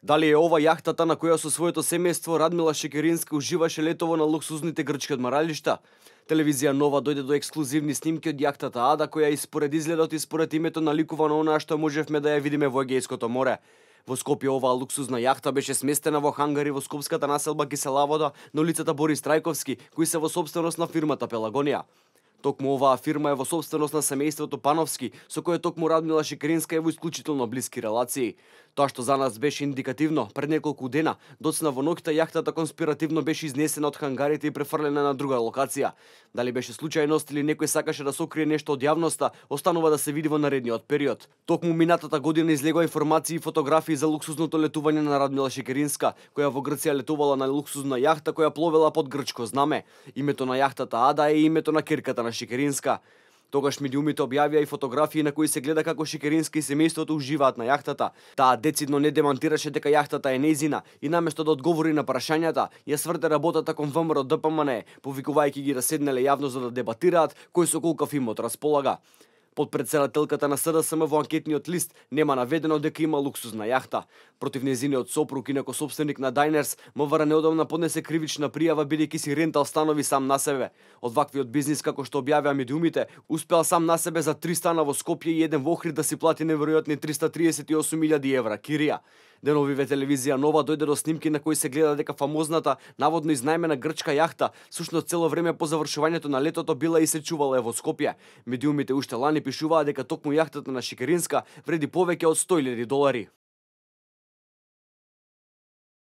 Дали е ова јахтата на која со своето семејство Радмила Шекеринска уживаше летово на луксузните грчки одмаралишта? Телевизија Нова дојде до ексклузивни снимки од јахтата Ада, која и според изгледот и според името наликува на онаа што можевме да ја видиме во Егејското море. Во Скопје оваа луксузна јахта беше сместена во хангари во скопската населба Киселавода на улицата Борис Трајковски, кои се во сопственост на фирмата Пелагонија. Токму оваа фирма е во сопственост на семејството Пановски, со кое токму Радмила Шекеринска е во исклучително блиски релации. Тоа што за нас беше индикативно, пред неколку дена, доцна во ноќта јахтата конспиративно беше изнесена од хангарите и префрлена на друга локација. Дали беше случајност или некој сакаше да сокрие нешто од јавноста, останува да се види во наредниот период. Токму минатата година излегоа информации и фотографии за луксузното летување на Радмила Шекеринска, која во Грција летувала на луксузна јахта која пловела под грчко знаме. Името на јахтата Ада е името на керката на Шекеринска. Тогаш медиумите објавија и фотографии на кои се гледа како Шекеринска и семејството уживаат на јахтата. Таа децидно не демантираше дека јахтата е нејзина и наместо да одговори на прашањата, ја сврте работата кон ВМРО ДПМН, повикувајќи ги да седнеле јавно за да дебатираат кој со колкав имот располага. Подпредседателката на СДСМ во анкетниот лист нема наведено дека има луксузна јахта. Против нејзиниот сопруг, инако собственик на Дайнерс, МВР неодамна поднесе кривична пријава бидејќи си рентал станови сам на себе. Од ваквиот бизнис како што објавија медиумите, успеал сам на себе за 3 стана во Скопје и еден во Охрид да си плати неверојатни 338.000 евра кирија. Деновиве телевизија Нова дојде до снимки на кои се гледа дека фамозната, наводно изнајмена грчка јахта, всушност цело време по завршувањето на летото била и се чувала во Скопје. Медиумите уште лани пишуваа дека токму јахтата на Шекеринска вреди повеќе од $100.000.